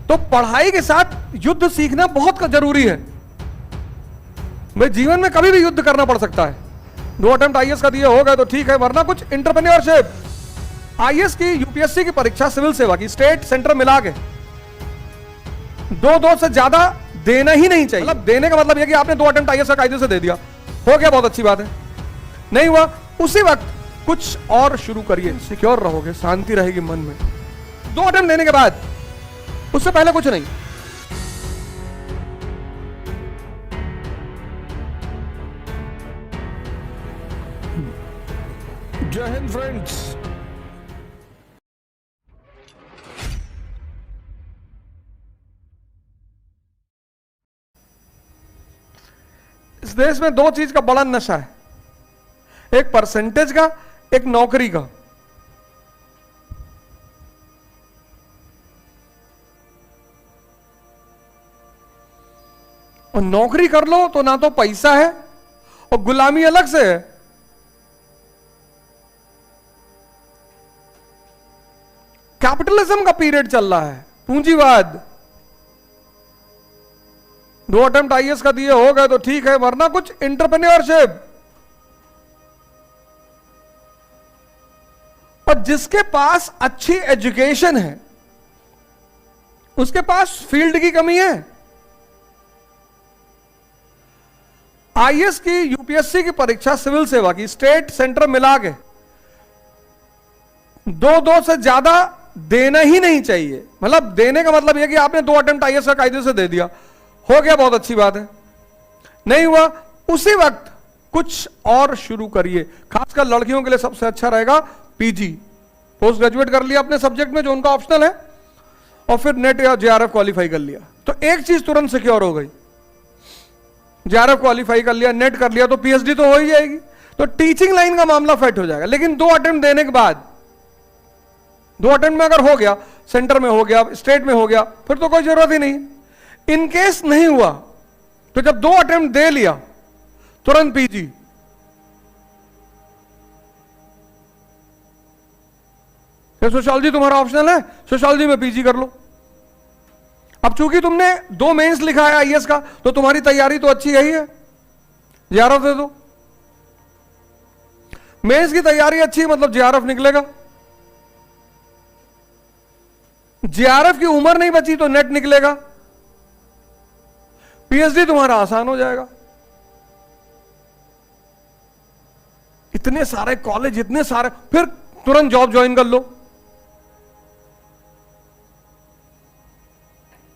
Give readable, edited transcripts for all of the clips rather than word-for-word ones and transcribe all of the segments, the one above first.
तो पढ़ाई के साथ युद्ध सीखना बहुत जरूरी है। भाई जीवन में कभी भी युद्ध करना पड़ सकता है। 2 अटेम्प्ट आईएएस का दिए हो गए तो ठीक है, वरना कुछ एंटरप्रेन्योरशिप। आईएएस की, यूपीएससी की परीक्षा, सिविल सेवा की, स्टेट सेंटर मिला के 2 से ज्यादा देना ही नहीं चाहिए। मतलब देने का मतलब यह कि आपने 2 अटेम्प्ट आईएएस का कायदे से दे दिया, हो गया, बहुत अच्छी बात है। नहीं हुआ, उसी वक्त कुछ और शुरू करिए, सिक्योर रहोगे, शांति रहेगी मन में। 2 अटेम्प्ट देने के बाद, उससे पहले कुछ नहीं। जय हिंद फ्रेंड्स। इस देश में 2 चीज का बड़ा नशा है, एक परसेंटेज का, एक नौकरी का। और नौकरी कर लो तो ना तो पैसा है और गुलामी अलग से है। कैपिटलिज्म का पीरियड चल रहा है, पूंजीवाद। 2 अटेम्प्ट आईएएस का दिए हो गए तो ठीक है, वरना कुछ एंटरप्रेन्योरशिप। और जिसके पास अच्छी एजुकेशन है उसके पास फील्ड की कमी है। आईएएस की, यूपीएससी की परीक्षा, सिविल सेवा की, स्टेट सेंटर मिला के 2 से ज्यादा देना ही नहीं चाहिए। मतलब देने का मतलब यह कि आपने 2 अटेम्प्ट आईएएस का कायदे से दे दिया, हो गया, बहुत अच्छी बात है। नहीं हुआ, उसी वक्त कुछ और शुरू करिए। खासकर लड़कियों के लिए सबसे अच्छा रहेगा पीजी, पोस्ट ग्रेजुएट कर लिया अपने सब्जेक्ट में जो उनका ऑप्शनल है, और फिर नेट या जेआरएफ क्वालिफाई कर लिया, तो एक चीज तुरंत सिक्योर हो गई। जेआरएफ क्वालिफाई कर लिया, नेट कर लिया, तो पीएचडी तो हो ही जाएगी, तो टीचिंग लाइन का मामला फेट हो जाएगा। लेकिन 2 अटेम्प्ट देने के बाद, 2 अटेम्प्ट में अगर हो गया, सेंटर में हो गया, स्टेट में हो गया, फिर तो कोई जरूरत ही नहीं। इनकेस नहीं हुआ तो जब 2 अटेम्प्ट दे लिया तुरंत पीजी। सोशियोलॉजी तुम्हारा ऑप्शनल है, सोशियोलॉजी में पीजी कर लो। अब चूंकि तुमने 2 मेंस लिखा है आईएएस का, तो तुम्हारी तैयारी तो अच्छी यही है, जेआरएफ दे दो। मेंस की तैयारी अच्छी मतलब जेआरएफ निकलेगा। जेआरएफ की उम्र नहीं बची तो नेट निकलेगा, पीएचडी तुम्हारा आसान हो जाएगा। इतने सारे कॉलेज, इतने सारे, फिर तुरंत जॉब ज्वाइन कर लो।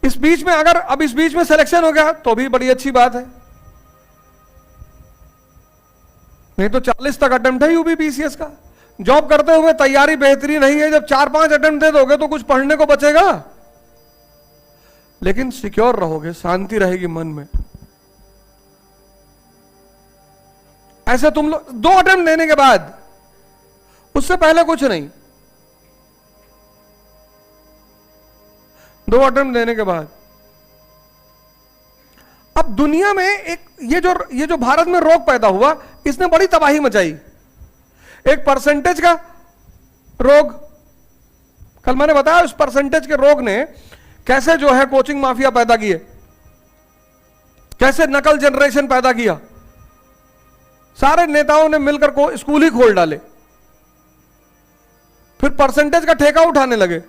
इस बीच में अगर अब इस बीच में सिलेक्शन हो गया तो भी बड़ी अच्छी बात है, नहीं तो 40 तक अटेम्प्ट है यूपीपीसीएस का। जॉब करते हुए तैयारी बेहतरीन नहीं है, जब 4-5 अटेम्प्ट दे दोगे तो कुछ पढ़ने को बचेगा। लेकिन सिक्योर रहोगे, शांति रहेगी मन में। ऐसे तुम लोग 2 अटेम्प्ट देने के बाद, उससे पहले कुछ नहीं। 2 अटेम्प्ट देने के बाद, अब दुनिया में एक ये जो भारत में रोग पैदा हुआ, इसने बड़ी तबाही मचाई। एक परसेंटेज का रोग, कल मैंने बताया उस परसेंटेज के रोग ने कैसे जो है कोचिंग माफिया पैदा किए, कैसे नकल जनरेशन पैदा किया। सारे नेताओं ने मिलकर को स्कूल ही खोल डाले, फिर परसेंटेज का ठेका उठाने लगे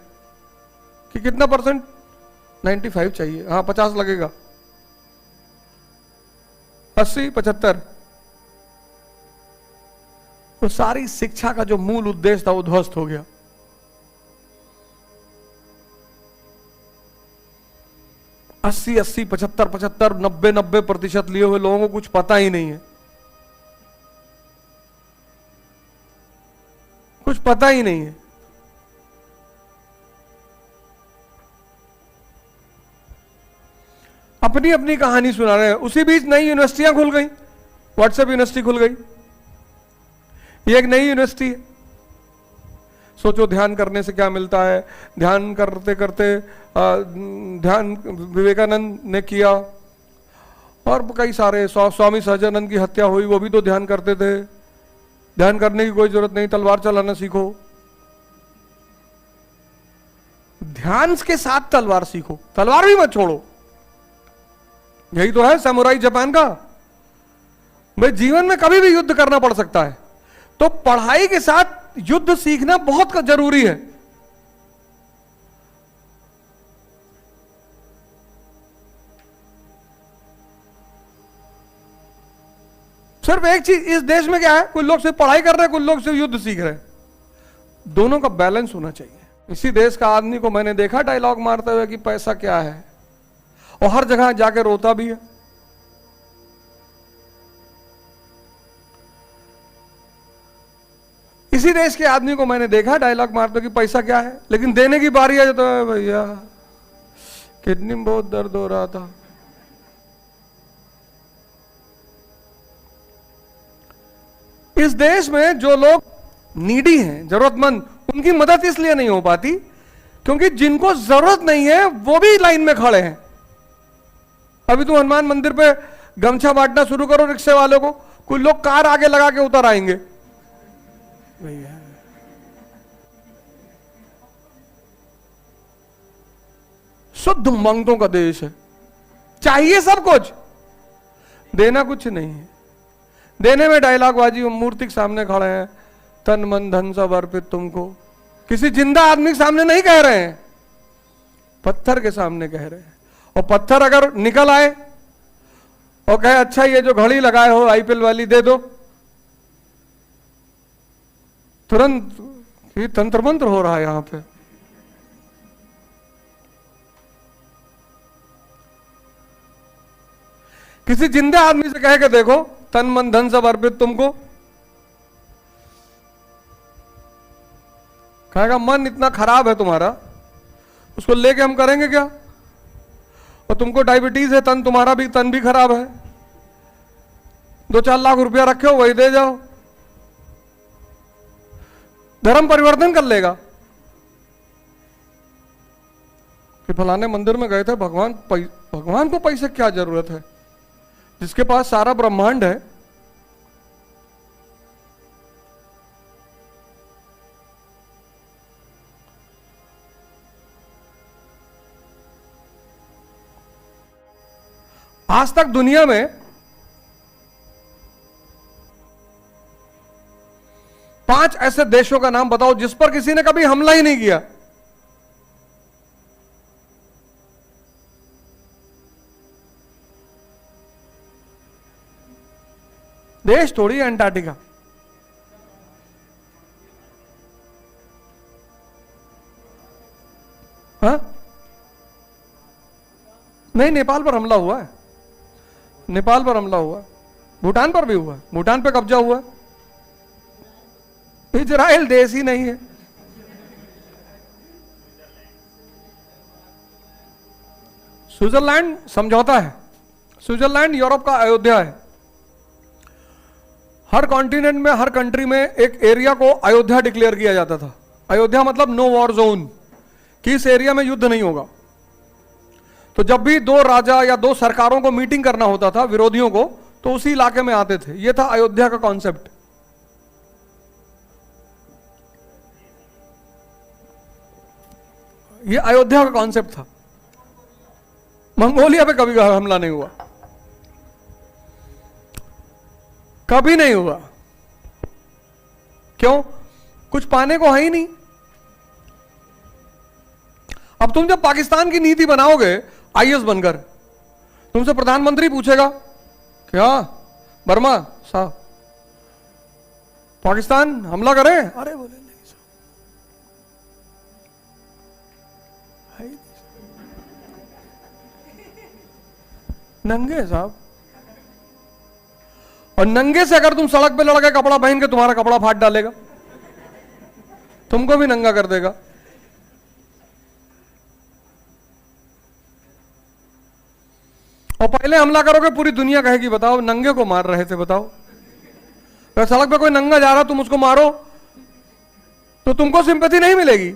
कि कितना परसेंट, 95 चाहिए, हाँ 50 लगेगा, 80, 75। तो सारी शिक्षा का जो मूल उद्देश्य था वो ध्वस्त हो गया। अस्सी 75 90% लिए हुए लोगों को कुछ पता ही नहीं है, कुछ पता ही नहीं है। अपनी अपनी कहानी सुना रहे हैं। उसी बीच नई यूनिवर्सिटियां खुल गई, व्हाट्सएप यूनिवर्सिटी खुल गई, ये एक नई यूनिवर्सिटी है। सोचो ध्यान करने से क्या मिलता है। ध्यान करते करते ध्यान विवेकानंद ने किया, और कई सारे, स्वामी सहजानंद की हत्या हुई, वो भी तो ध्यान करते थे। ध्यान करने की कोई जरूरत नहीं, तलवार चलाना सीखो। ध्यान के साथ तलवार सीखो, तलवार भी मत छोड़ो। यही तो है समुराई जापान का। भाई जीवन में कभी भी युद्ध करना पड़ सकता है, तो पढ़ाई के साथ युद्ध सीखना बहुत जरूरी है। सिर्फ एक चीज इस देश में क्या है, कुछ लोग सिर्फ पढ़ाई कर रहे हैं, कुछ लोग सिर्फ युद्ध सीख रहे हैं। दोनों का बैलेंस होना चाहिए। इसी देश का आदमी को मैंने देखा डायलॉग मारते हुए कि पैसा क्या है, और हर जगह जाके रोता भी है। इसी देश के आदमी को मैंने देखा डायलॉग मारते हुए कि पैसा क्या है, लेकिन देने की बारी आ जाता है, भैया किडनी में बहुत दर्द हो रहा था। इस देश में जो लोग नीडी हैं, जरूरतमंद, उनकी मदद इसलिए नहीं हो पाती क्योंकि जिनको जरूरत नहीं है वो भी लाइन में खड़े हैं। अभी तुम हनुमान मंदिर पे गमछा बांटना शुरू करो रिक्शे वालों को, कुछ लोग कार आगे लगा के उतर आएंगे। भैया शुद्ध मंगतों का देश है, चाहिए सब कुछ, देना कुछ नहीं है। देने में डायलॉग बाजी, मूर्ति के सामने खड़े हैं, तन मन धन सब अर्पित तुमको। किसी जिंदा आदमी के सामने नहीं कह रहे हैं, पत्थर के सामने कह रहे हैं। और पत्थर अगर निकल आए और कहे अच्छा ये जो घड़ी लगाए हो आईपीएल वाली दे दो, तुरंत ये तंत्र मंत्र हो रहा है यहां पे। किसी जिंदा आदमी से कह के देखो, तन मन धन सब अर्पित तुमको, कहेगा मन इतना खराब है तुम्हारा, उसको लेके हम करेंगे क्या? और तुमको डायबिटीज है, तुम्हारा भी तन भी खराब है, 2-4 लाख रुपया रखे हो वही दे जाओ, धर्म परिवर्तन कर लेगा। कि फलाने मंदिर में गए थे, भगवान को पैसे क्या जरूरत है, जिसके पास सारा ब्रह्मांड है। आज तक दुनिया में 5 ऐसे देशों का नाम बताओ जिस पर किसी ने कभी हमला ही नहीं किया। देश थोड़ी अंटार्कटिका। हाँ नहीं, नेपाल पर हमला हुआ है, नेपाल पर हमला हुआ, भूटान पर भी हुआ, भूटान पे कब्जा हुआ। इजराइल देश ही नहीं है। स्विट्जरलैंड समझौता है। स्विट्जरलैंड यूरोप का अयोध्या है। हर कॉन्टिनेंट में, हर कंट्री में एक एरिया को अयोध्या डिक्लेयर किया जाता था। अयोध्या मतलब नो वॉर जोन, कि इस एरिया में युद्ध नहीं होगा। तो जब भी 2 राजा या 2 सरकारों को मीटिंग करना होता था, विरोधियों को, तो उसी इलाके में आते थे। यह था अयोध्या का कॉन्सेप्ट। यह अयोध्या का कॉन्सेप्ट था। मंगोलिया पे कभी हमला नहीं हुआ, कभी नहीं हुआ। क्यों? कुछ पाने को है ही नहीं। अब तुम जब पाकिस्तान की नीति बनाओगे आईएएस बनकर, तुमसे प्रधानमंत्री पूछेगा क्या वर्मा साहब पाकिस्तान हमला करे? अरे बोले नहीं साहब, नंगे साहब। और नंगे से अगर तुम सड़क पे लड़के कपड़ा पहन के, तुम्हारा कपड़ा फाड़ डालेगा, तुमको भी नंगा कर देगा। और पहले हमला करोगे, पूरी दुनिया कहेगी बताओ नंगे को मार रहे थे। बताओ अगर सड़क पे कोई नंगा जा रहा, तुम उसको मारो तो तुमको सिंपैथी नहीं मिलेगी,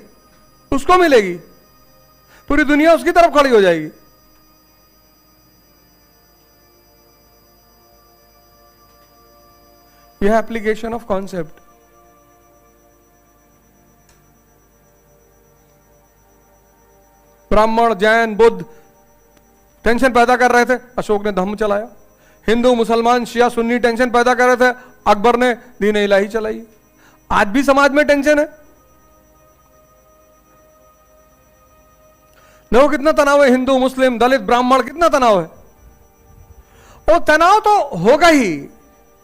उसको मिलेगी। पूरी दुनिया उसकी तरफ खड़ी हो जाएगी। यह एप्लीकेशन ऑफ कॉन्सेप्ट। ब्राह्मण, जैन, बुद्ध टेंशन पैदा कर रहे थे, अशोक ने धम्म चलाया। हिंदू, मुसलमान, शिया, सुन्नी टेंशन पैदा कर रहे थे, अकबर ने दीन इलाही चलाई। आज भी समाज में टेंशन है। देखो कितना तनाव है, हिंदू, मुस्लिम, दलित, ब्राह्मण, कितना तनाव है। और तनाव तो होगा ही।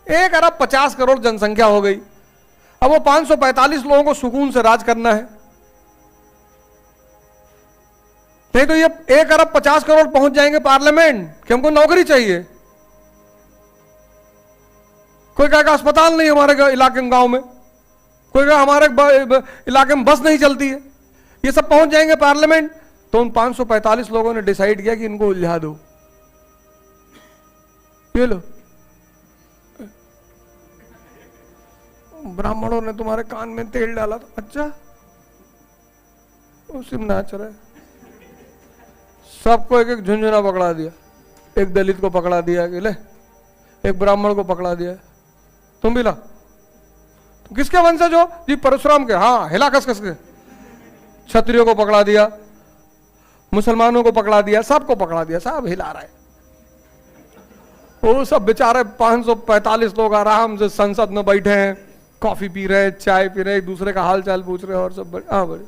1 अरब 50 करोड़ जनसंख्या हो गई। अब वो 545 लोगों को सुकून से राज करना है। नहीं तो ये 1 अरब 50 करोड़ पहुंच जाएंगे पार्लियामेंट कि हमको नौकरी चाहिए। कोई कहेगा अस्पताल नहीं हमारे इलाके में, गांव में। कोई कहेगा हमारे इलाके में बस नहीं चलती है। ये सब पहुंच जाएंगे पार्लियामेंट। तो उन 545 लोगों ने डिसाइड किया कि इनको उलझा दो। ये लो, ब्राह्मणों ने तुम्हारे कान में तेल डाला तो अच्छा, उसी में नाच रहे। सबको एक एक झुंझुना पकड़ा दिया। एक दलित को पकड़ा दिया कि ले, एक ब्राह्मण को पकड़ा दिया, तुम भी ला। तुम किसके वंशज हो जी? परशुराम के। हाँ, हिला कस कस के। क्षत्रियों को पकड़ा दिया, मुसलमानों को पकड़ा दिया, सबको पकड़ा दिया, सब हिला रहे। वो सब बेचारे 545 लोग आराम से संसद में बैठे हैं, कॉफी पी रहे, चाय पी रहे, एक दूसरे का हाल चाल पूछ रहे और सब बड़े। हाँ बड़े,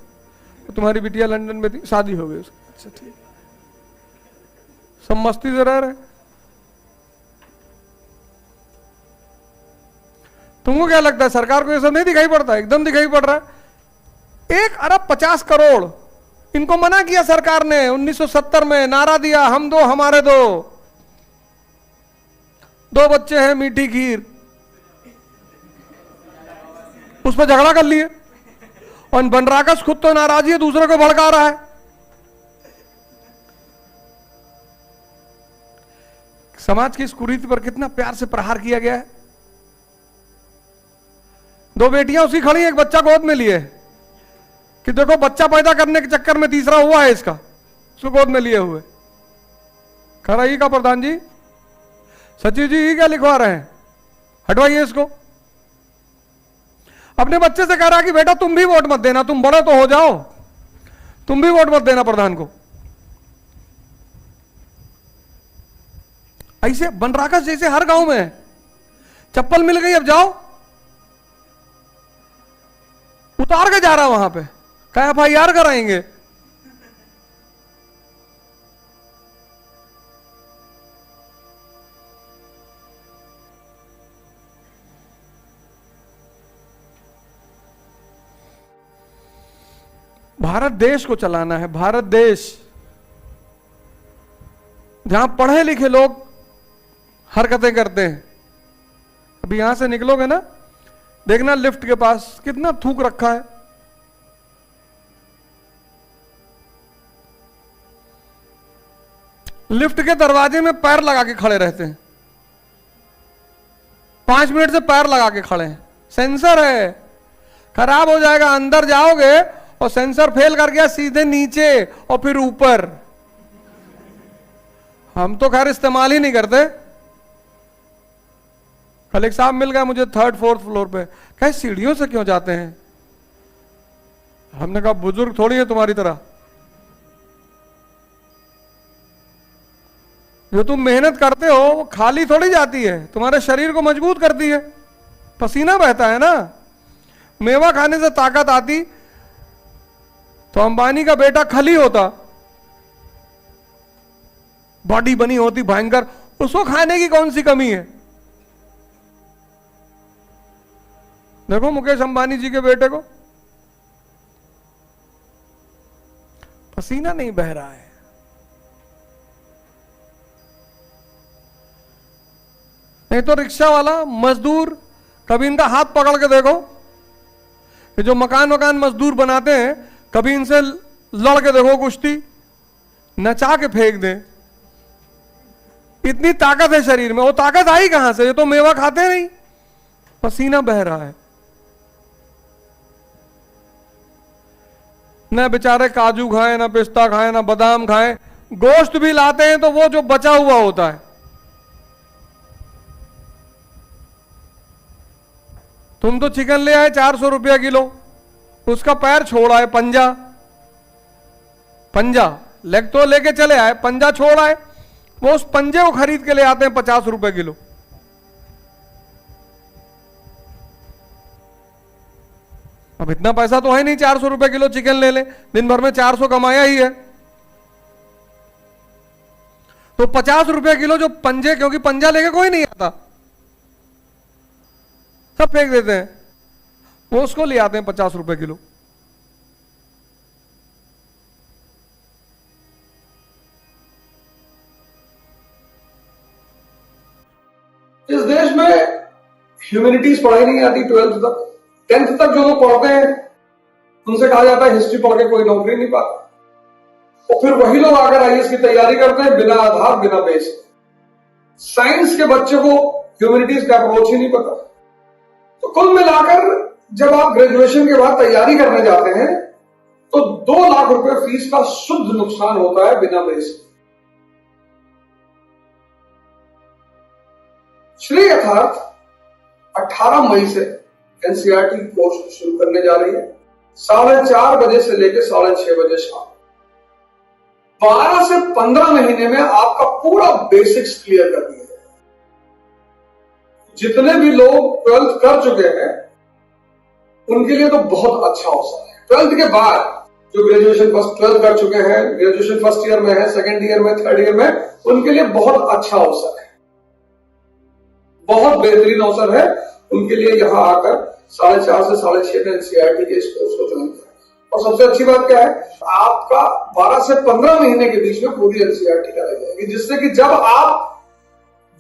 तो तुम्हारी बिटिया लंदन में थी, शादी हो गई उसकी? अच्छा ठीक। सब मस्ती से रह रहे। तुमको क्या लगता है सरकार को ये सब नहीं दिखाई पड़ता? एकदम दिखाई पड़ रहा है। 1 अरब 50 करोड़ इनको मना किया सरकार ने 1970 में, नारा दिया हम दो हमारे दो। 2 बच्चे हैं, मीठी खीर, उस पर झगड़ा कर लिए। और बनराकस खुद तो नाराज है, दूसरे को भड़का रहा है। समाज की इस कुरीति पर कितना प्यार से प्रहार किया गया है। 2 बेटियां उसकी खड़ी, एक बच्चा गोद में लिए कि देखो बच्चा पैदा करने के चक्कर में तीसरा हुआ है इसका, उसको गोद में लिए हुए। खरा ही का प्रधान जी, सचिव जी ही क्या लिखवा रहे हैं, हटवाइए इसको। अपने बच्चे से कह रहा कि बेटा तुम भी वोट मत देना, तुम बड़े तो हो जाओ, तुम भी वोट मत देना प्रधान को। ऐसे बनराकस जैसे हर गांव में है। चप्पल मिल गई, अब जाओ, उतार के जा रहा वहां पे, क्या FIR कराएंगे। भारत देश को चलाना है, भारत देश जहां पढ़े लिखे लोग हरकतें करते हैं। अभी यहां से निकलोगे ना, देखना लिफ्ट के पास कितना थूक रखा है। लिफ्ट के दरवाजे में पैर लगा के खड़े रहते हैं, 5 मिनट से पैर लगा के खड़े हैं। सेंसर है, खराब हो जाएगा। अंदर जाओगे और सेंसर फेल कर गया, सीधे नीचे और फिर ऊपर। हम तो खैर इस्तेमाल ही नहीं करते। कल एक साहब मिल गया मुझे 3rd 4th फ्लोर पे, कहे सीढ़ियों से क्यों जाते हैं? हमने कहा बुजुर्ग थोड़ी है तुम्हारी तरह, जो तुम मेहनत करते हो वो खाली थोड़ी जाती है, तुम्हारे शरीर को मजबूत करती है, पसीना बहता है ना। मेवा खाने से ताकत आती तो अंबानी का बेटा खली होता, बॉडी बनी होती भयंकर, उसको खाने की कौन सी कमी है। देखो मुकेश अंबानी जी के बेटे को, पसीना नहीं बह रहा है। नहीं तो रिक्शा वाला, मजदूर, कभी इनका हाथ पकड़ के देखो, कि जो मकान मजदूर बनाते हैं, कभी इनसे लड़ के देखो कुश्ती, नचा के फेंक दे। इतनी ताकत है शरीर में। वो ताकत आई कहां से? ये तो मेवा खाते नहीं, पसीना बह रहा है। न बेचारे काजू खाएं, ना पिस्ता खाएं, ना बादाम खाएं। गोश्त भी लाते हैं तो वो जो बचा हुआ होता है। तुम तो चिकन ले आए 400 रुपया किलो, उसका पैर छोड़ा है, पंजा, पंजा लेग तो लेके चले आए, पंजा छोड़ आए, वो उस पंजे को खरीद के ले आते हैं 50 रुपए किलो। अब इतना पैसा तो है नहीं 400 रुपए किलो चिकन ले ले, दिन भर में 400 कमाया ही है, तो 50 रुपए किलो जो पंजे, क्योंकि पंजा लेके कोई नहीं आता, सब फेंक देते हैं, वो उसको ले आते हैं 50 रुपए किलो। इस देश में ह्यूमैनिटीज पढ़ाई नहीं आती 12th तक, 10th तक जो लोग पढ़ते हैं उनसे कहा जाता है हिस्ट्री पढ़ के कोई नौकरी नहीं पाता, और फिर वही लोग आकर आईएएस की तैयारी करते हैं बिना आधार बिना बेस। साइंस के बच्चे को ह्यूमैनिटीज का अप्रोच ही नहीं पता। तो कुल मिलाकर जब आप ग्रेजुएशन के बाद तैयारी करने जाते हैं तो 2 लाख रुपए फीस का शुद्ध नुकसान होता है बिना बेस। श्री यथार्थ 18 मई से एनसीईआरटी कोर्स शुरू करने जा रही है, 4:30 बजे से लेकर 6:30 बजे शाम। 12 से 15 महीने में आपका पूरा बेसिक्स क्लियर कर दिया जाएगा। जितने भी लोग 12th कर चुके हैं उनके लिए तो बहुत अच्छा अवसर है। 12th के बाद जो ग्रेजुएशन 12th कर चुके हैं, ग्रेजुएशन फर्स्ट ईयर में है, सेकेंड ईयर में, थर्ड ईयर में, उनके लिए बहुत अच्छा अवसर है, बहुत बेहतरीन अवसर है उनके लिए। यहां आकर 4:30 से 6:30 में एनसीईआरटी के इस कोर्स को ज्वाइन करें। और सबसे अच्छी बात क्या है, आपका 12 से 15 महीने के बीच में पूरी एनसीईआरटी कराई जाएगी, जिससे कि जब आप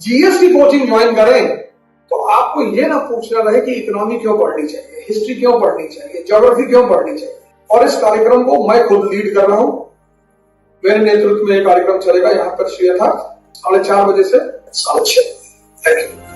जीएस की कोचिंग ज्वाइन करें तो आपको यह ना पूछना रहे कि इकोनॉमी क्यों पढ़नी चाहिए, हिस्ट्री क्यों पढ़नी चाहिए, ज्योग्राफी क्यों पढ़नी चाहिए। और इस कार्यक्रम को मैं खुद लीड कर रहा हूं, मेरे नेतृत्व में यह कार्यक्रम चलेगा यहाँ पर श्री यथार्थ 4:30 बजे से 6:30। Thank you.